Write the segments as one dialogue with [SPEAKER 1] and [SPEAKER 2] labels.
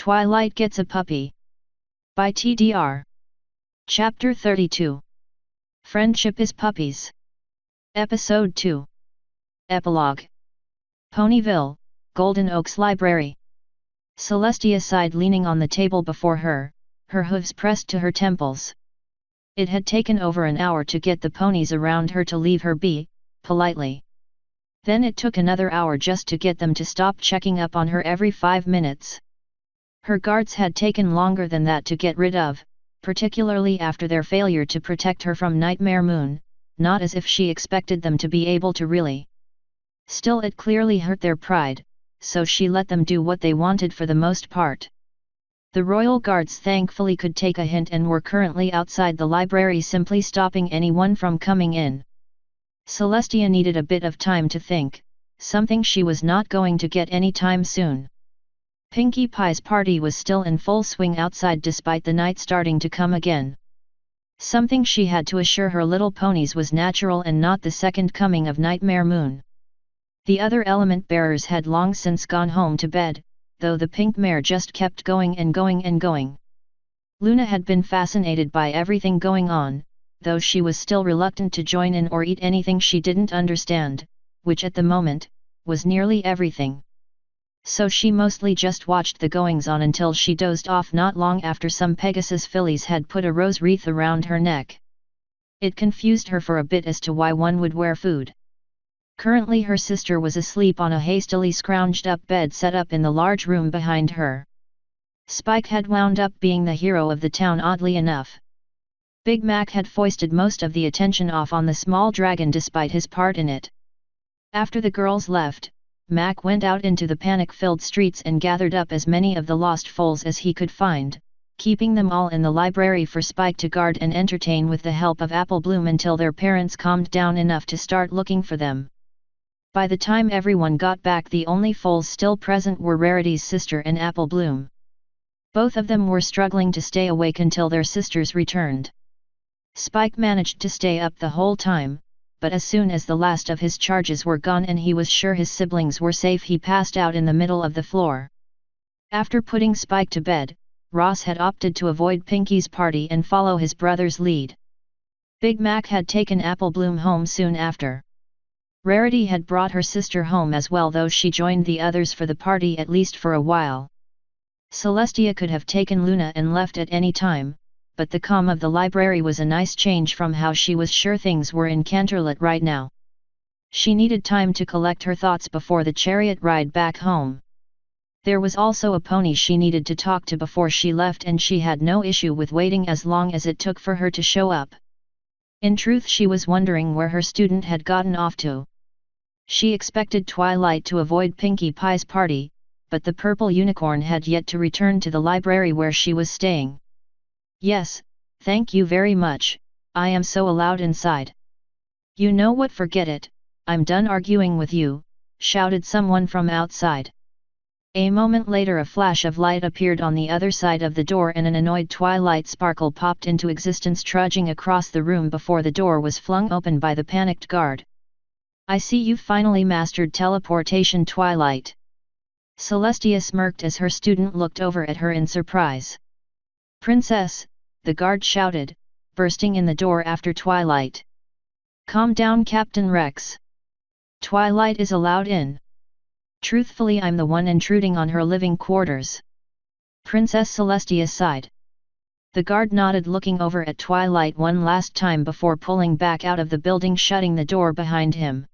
[SPEAKER 1] Twilight Gets a Puppy. By TDR. Chapter 32. Friendship is Puppies. Episode 2. Epilogue. Ponyville, Golden Oaks Library. Celestia sighed, leaning on the table before her, her hooves pressed to her temples. It had taken over an hour to get the ponies around her to leave her be, politely. Then it took another hour just to get them to stop checking up on her every 5 minutes. Her guards had taken longer than that to get rid of, particularly after their failure to protect her from Nightmare Moon, not as if she expected them to be able to really. Still, it clearly hurt their pride, so she let them do what they wanted for the most part. The royal guards thankfully could take a hint and were currently outside the library, simply stopping anyone from coming in. Celestia needed a bit of time to think, something she was not going to get any time soon. Pinkie Pie's party was still in full swing outside despite the night starting to come again. Something she had to assure her little ponies was natural and not the second coming of Nightmare Moon. The other element bearers had long since gone home to bed, though the pink mare just kept going and going and going. Luna had been fascinated by everything going on, though she was still reluctant to join in or eat anything she didn't understand, which at the moment was nearly everything. So she mostly just watched the goings-on until she dozed off not long after some Pegasus fillies had put a rose wreath around her neck. It confused her for a bit as to why one would wear food. Currently her sister was asleep on a hastily scrounged up bed set up in the large room behind her. Spike had wound up being the hero of the town, oddly enough. Big Mac had foisted most of the attention off on the small dragon despite his part in it. After the girls left, Mac went out into the panic-filled streets and gathered up as many of the lost foals as he could find, keeping them all in the library for Spike to guard and entertain with the help of Apple Bloom until their parents calmed down enough to start looking for them. By the time everyone got back, the only foals still present were Rarity's sister and Apple Bloom. Both of them were struggling to stay awake until their sisters returned. Spike managed to stay up the whole time, but as soon as the last of his charges were gone and he was sure his siblings were safe, he passed out in the middle of the floor. After putting Spike to bed, Ross had opted to avoid Pinkie's party and follow his brother's lead. Big Mac had taken Apple Bloom home soon after. Rarity had brought her sister home as well, though she joined the others for the party at least for a while. Celestia could have taken Luna and left at any time, but the calm of the library was a nice change from how she was sure things were in Canterlot right now. She needed time to collect her thoughts before the chariot ride back home. There was also a pony she needed to talk to before she left, and she had no issue with waiting as long as it took for her to show up. In truth, she was wondering where her student had gotten off to. She expected Twilight to avoid Pinkie Pie's party, but the purple unicorn had yet to return to the library where she was staying. "Yes, thank you very much, I am so allowed inside." "You know what, forget it, I'm done arguing with you," shouted someone from outside. A moment later a flash of light appeared on the other side of the door and an annoyed Twilight Sparkle popped into existence, trudging across the room before the door was flung open by the panicked guard. "I see you've finally mastered teleportation, Twilight." Celestia smirked as her student looked over at her in surprise. "Princess," the guard shouted, bursting in the door after Twilight. "Calm down, Captain Rex. Twilight is allowed in. Truthfully, I'm the one intruding on her living quarters." Princess Celestia sighed. The guard nodded, looking over at Twilight one last time before pulling back out of the building, shutting the door behind him.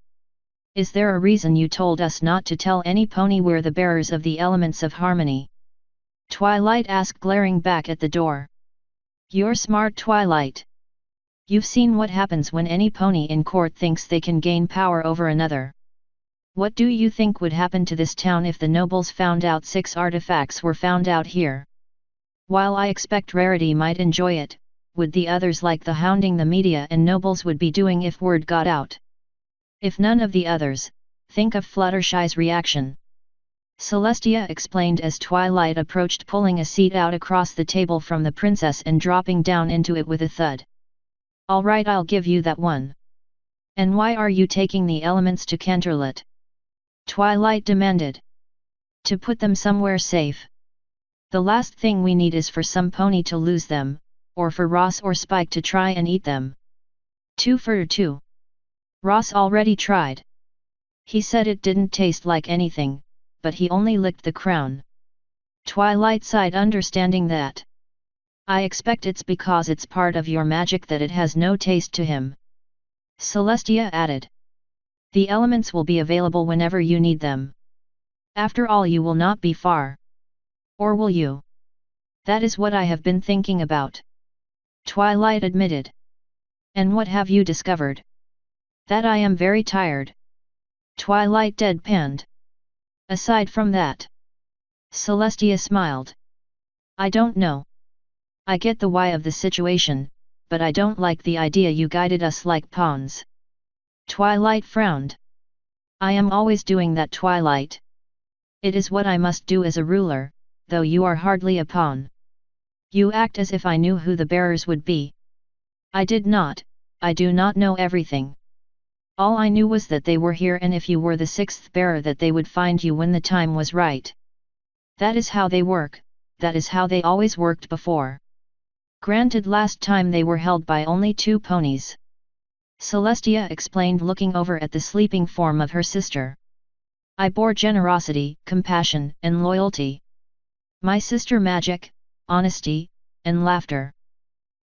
[SPEAKER 1] "Is there a reason you told us not to tell any pony we're the bearers of the elements of harmony?" Twilight asked, glaring back at the door. "You're smart, Twilight. You've seen what happens when any pony in court thinks they can gain power over another. What do you think would happen to this town if the nobles found out 6 artifacts were found out here? While I expect Rarity might enjoy it, would the others like the hounding the media and nobles would be doing if word got out? If none of the others, think of Fluttershy's reaction." Celestia explained as Twilight approached, pulling a seat out across the table from the princess and dropping down into it with a thud. "All right, I'll give you that one. And why are you taking the elements to Canterlot?" Twilight demanded. "To put them somewhere safe. The last thing we need is for some pony to lose them, or for Ross or Spike to try and eat them. 2 for 2. Ross already tried. He said it didn't taste like anything, but he only licked the crown. Twilight sighed, understanding that. I expect it's because it's part of your magic that it has no taste to him. Celestia added. The elements will be available whenever you need them. After all, you will not be far. Or will you? That is what I have been thinking about. Twilight admitted. And what have you discovered? That I am very tired. Twilight deadpanned. Aside from that. Celestia smiled. I don't know. I get the why of the situation, but I don't like the idea you guided us like pawns. Twilight frowned. I am always doing that, Twilight. It is what I must do as a ruler, though you are hardly a pawn. You act as if I knew who the bearers would be. I did not, I do not know everything. All I knew was that they were here, and if you were the 6th bearer that they would find you when the time was right. That is how they work, that is how they always worked before. Granted, last time they were held by only 2 ponies. Celestia explained, looking over at the sleeping form of her sister. I bore generosity, compassion, and loyalty. My sister magic, honesty, and laughter.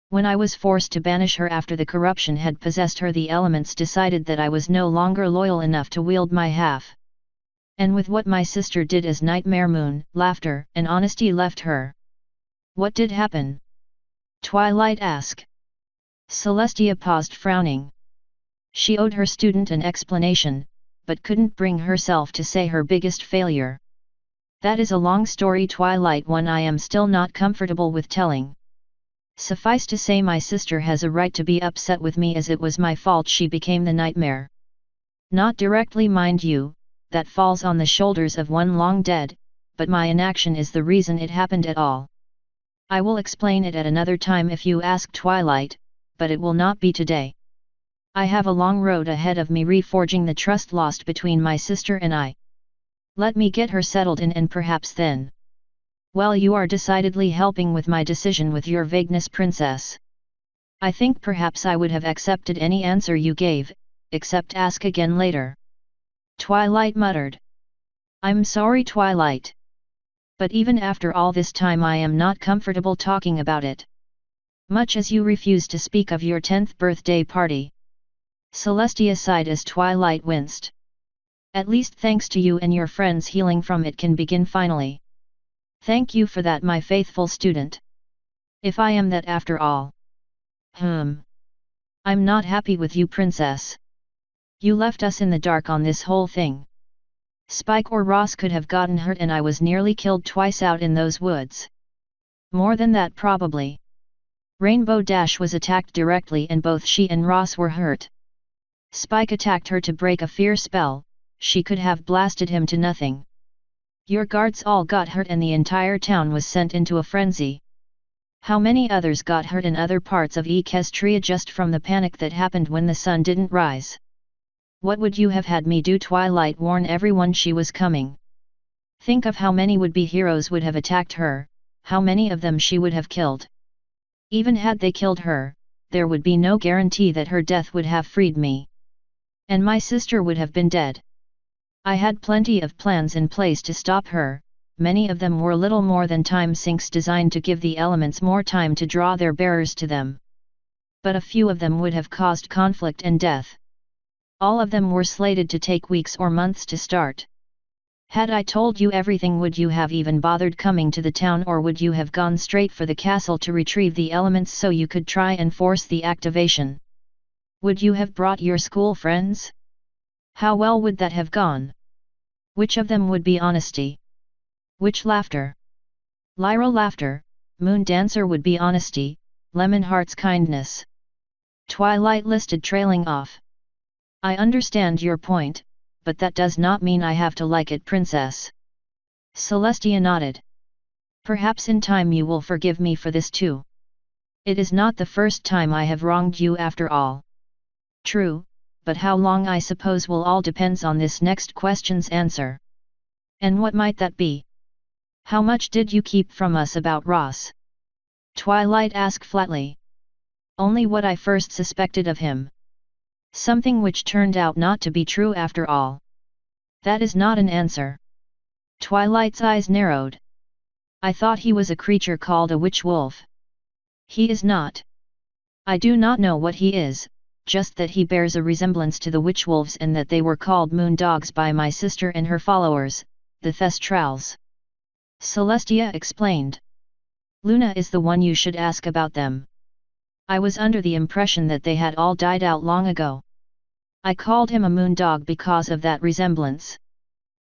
[SPEAKER 1] When I was forced to banish her after the corruption had possessed her, the elements decided that I was no longer loyal enough to wield my half. And with what my sister did as Nightmare Moon, laughter and honesty left her. What did happen? Twilight asked. Celestia paused, frowning. She owed her student an explanation, but couldn't bring herself to say her biggest failure. That is a long story, Twilight, one I am still not comfortable with telling. Suffice to say, my sister has a right to be upset with me, as it was my fault she became the nightmare. Not directly, mind you, that falls on the shoulders of one long dead, but my inaction is the reason it happened at all. I will explain it at another time if you ask, Twilight, but it will not be today. I have a long road ahead of me reforging the trust lost between my sister and I. Let me get her settled in, and perhaps then. Well, you are decidedly helping with my decision with your vagueness, Princess. I think perhaps I would have accepted any answer you gave, except ask again later. Twilight muttered. I'm sorry, Twilight. But even after all this time I am not comfortable talking about it. Much as you refuse to speak of your 10th birthday party. Celestia sighed as Twilight winced. At least thanks to you and your friends, healing from it can begin finally. Thank you for that, my faithful student. If I am that after all. I'm not happy with you, Princess. You left us in the dark on this whole thing. Spike or Ross could have gotten hurt, and I was nearly killed twice out in those woods. More than that, probably. Rainbow Dash was attacked directly, and both she and Ross were hurt. Spike attacked her to break a fear spell. She could have blasted him to nothing. Your guards all got hurt, and the entire town was sent into a frenzy. How many others got hurt in other parts of Equestria just from the panic that happened when the sun didn't rise? What would you have had me do? Twilight warned everyone she was coming. Think of how many would-be heroes would have attacked her, how many of them she would have killed. Even had they killed her, there would be no guarantee that her death would have freed me. And my sister would have been dead. I had plenty of plans in place to stop her. Many of them were little more than time sinks designed to give the elements more time to draw their bearers to them. But a few of them would have caused conflict and death. All of them were slated to take weeks or months to start. Had I told you everything, would you have even bothered coming to the town, or would you have gone straight for the castle to retrieve the elements so you could try and force the activation? Would you have brought your school friends? How well would that have gone? Which of them would be honesty? Which laughter? Lyra laughter, Moon Dancer would be honesty, Lemonheart's kindness. Twilight listed, trailing off. I understand your point, but that does not mean I have to like it, Princess. Celestia nodded. Perhaps in time you will forgive me for this too. It is not the first time I have wronged you after all. True, but how long, I suppose, will all depends on this next question's answer. And what might that be? How much did you keep from us about Ross? Twilight asked flatly. Only what I first suspected of him. Something which turned out not to be true after all. That is not an answer. Twilight's eyes narrowed. I thought he was a creature called a witch-wolf. He is not. I do not know what he is, just that he bears a resemblance to the witch-wolves and that they were called moon dogs by my sister and her followers, the Thestrals. Celestia explained. Luna is the one you should ask about them. I was under the impression that they had all died out long ago. I called him a moon dog because of that resemblance.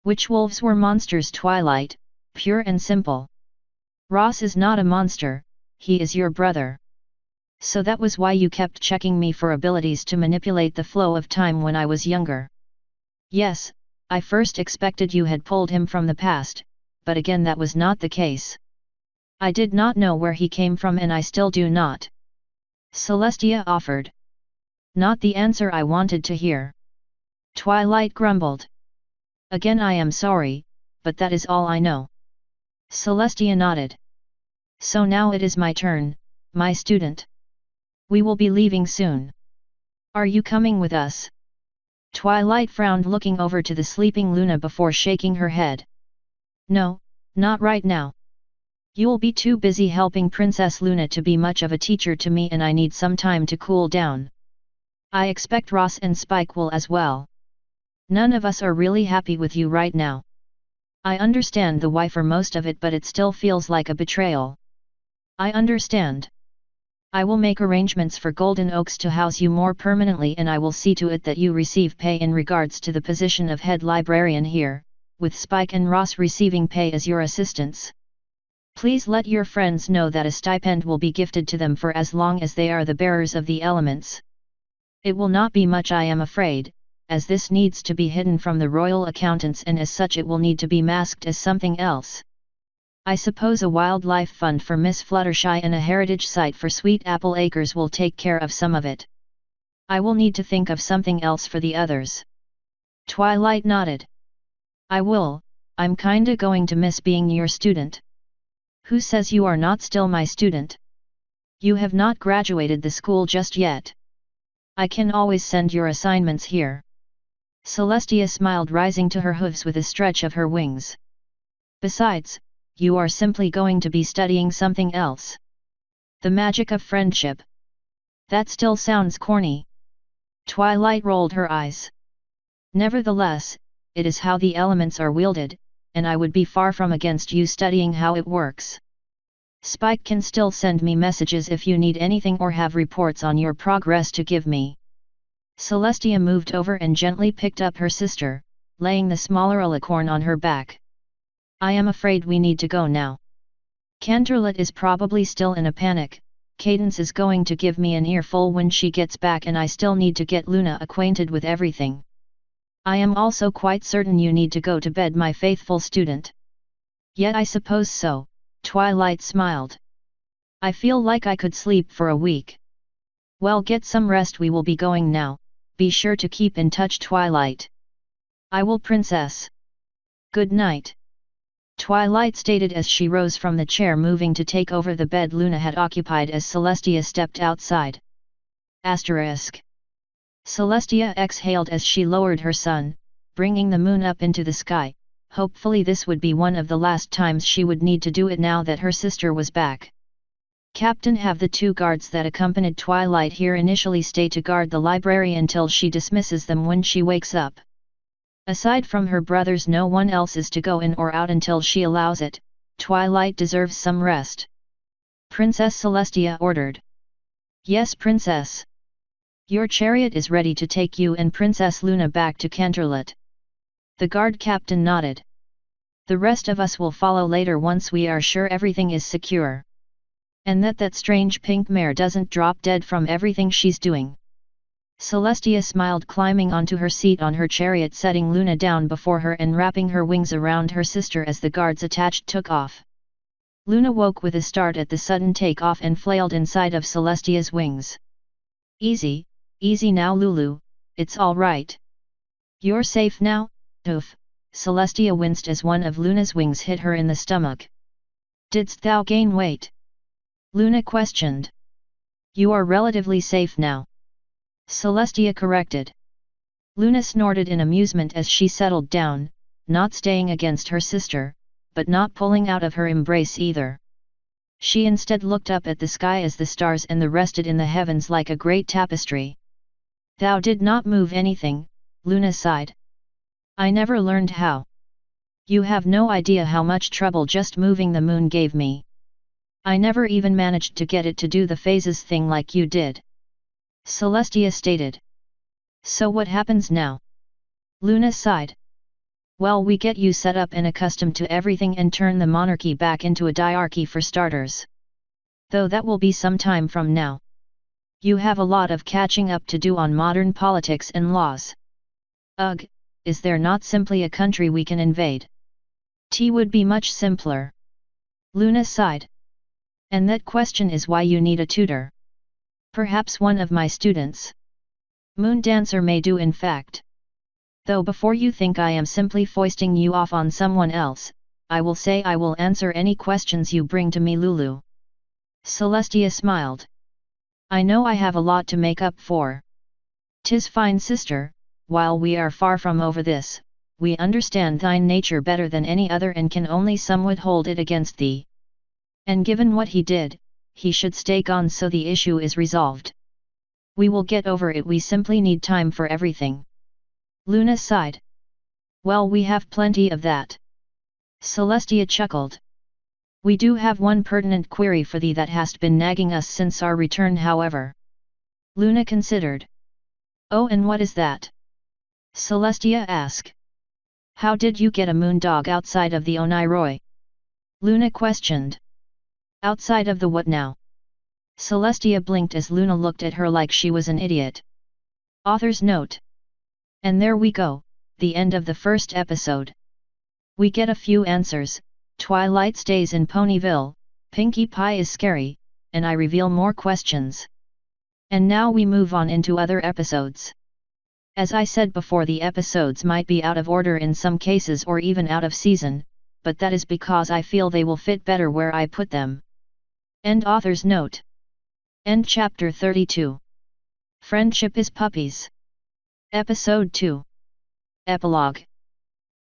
[SPEAKER 1] Witch-wolves were monsters, Twilight, pure and simple. Ross is not a monster, he is your brother. So that was why you kept checking me for abilities to manipulate the flow of time when I was younger. Yes, I first expected you had pulled him from the past, but again that was not the case. I did not know where he came from and I still do not. Celestia offered. Not the answer I wanted to hear. Twilight grumbled. Again I am sorry, but that is all I know. Celestia nodded. So now it is my turn, my student. We will be leaving soon. Are you coming with us? Twilight frowned, looking over to the sleeping Luna before shaking her head. No, not right now. You'll be too busy helping Princess Luna to be much of a teacher to me and I need some time to cool down. I expect Ross and Spike will as well. None of us are really happy with you right now. I understand the why for most of it, but it still feels like a betrayal. I understand. I will make arrangements for Golden Oaks to house you more permanently and I will see to it that you receive pay in regards to the position of head librarian here, with Spike and Ross receiving pay as your assistants. Please let your friends know that a stipend will be gifted to them for as long as they are the bearers of the elements. It will not be much, I am afraid, as this needs to be hidden from the royal accountants and as such it will need to be masked as something else. I suppose a wildlife fund for Miss Fluttershy and a heritage site for Sweet Apple Acres will take care of some of it. I will need to think of something else for the others. Twilight nodded. I will. I'm kinda going to miss being your student. Who says you are not still my student? You have not graduated the school just yet. I can always send your assignments here. Celestia smiled, rising to her hooves with a stretch of her wings. Besides, you are simply going to be studying something else. The magic of friendship. That still sounds corny. Twilight rolled her eyes. Nevertheless, it is how the elements are wielded, and I would be far from against you studying how it works. Spike can still send me messages if you need anything or have reports on your progress to give me. Celestia moved over and gently picked up her sister, laying the smaller alicorn on her back. I am afraid we need to go now. Canterlot is probably still in a panic. Cadence is going to give me an earful when she gets back and I still need to get Luna acquainted with everything. I am also quite certain you need to go to bed, my faithful student. Yet I suppose so, Twilight smiled. I feel like I could sleep for a week. Well, get some rest, we will be going now, be sure to keep in touch, Twilight. I will, Princess. Good night. Twilight stated as she rose from the chair, moving to take over the bed Luna had occupied as Celestia stepped outside. Asterisk. Celestia exhaled as she lowered her sun, bringing the moon up into the sky. Hopefully this would be one of the last times she would need to do it now that her sister was back. Captain, have the 2 guards that accompanied Twilight here initially stay to guard the library until she dismisses them when she wakes up. Aside from her brothers, no one else is to go in or out until she allows it. Twilight deserves some rest. Princess Celestia ordered. Yes, Princess. Your chariot is ready to take you and Princess Luna back to Canterlot. The guard captain nodded. The rest of us will follow later once we are sure everything is secure. And that strange pink mare doesn't drop dead from everything she's doing. Celestia smiled, climbing onto her seat on her chariot, setting Luna down before her and wrapping her wings around her sister as the guards attached took off. Luna woke with a start at the sudden takeoff and flailed inside of Celestia's wings. Easy, easy now, Lulu, it's all right. You're safe now, oof, Celestia winced as one of Luna's wings hit her in the stomach. Didst thou gain weight? Luna questioned. You are relatively safe now. Celestia corrected. Luna snorted in amusement as she settled down, not staying against her sister, but not pulling out of her embrace either. She instead looked up at the sky as the stars and the rested in the heavens like a great tapestry. Thou did not move anything, Luna sighed. I never learned how. You have no idea how much trouble just moving the moon gave me. I never even managed to get it to do the phases thing like you did. Celestia stated. So what happens now? Luna sighed. Well, we get you set up and accustomed to everything and turn the monarchy back into a diarchy for starters. Though that will be some time from now. You have a lot of catching up to do on modern politics and laws. Ugh, is there not simply a country we can invade? T would be much simpler. Luna sighed. And that question is why you need a tutor. Perhaps one of my students. Moon Dancer may do in fact. Though before you think I am simply foisting you off on someone else, I will say I will answer any questions you bring to me, Lulu. Celestia smiled. I know I have a lot to make up for. 'Tis fine, sister, while we are far from over this, we understand thine nature better than any other and can only somewhat hold it against thee. And given what he did, he should stay gone so the issue is resolved. We will get over it, we simply need time for everything. Luna sighed. Well, we have plenty of that. Celestia chuckled. We do have one pertinent query for thee that hast been nagging us since our return, however. Luna considered. Oh, and what is that? Celestia asked. How did you get a moon dog outside of the Oniroi? Luna questioned. Outside of the what now? Celestia blinked as Luna looked at her like she was an idiot. Author's note. And there we go, the end of the first episode. We get a few answers. Twilight stays in Ponyville, Pinkie Pie is scary, and I reveal more questions. And now we move on into other episodes. As I said before, the episodes might be out of order in some cases or even out of season, but that is because I feel they will fit better where I put them. End author's note. End chapter 32. Friendship is Puppies. Episode 2. Epilogue.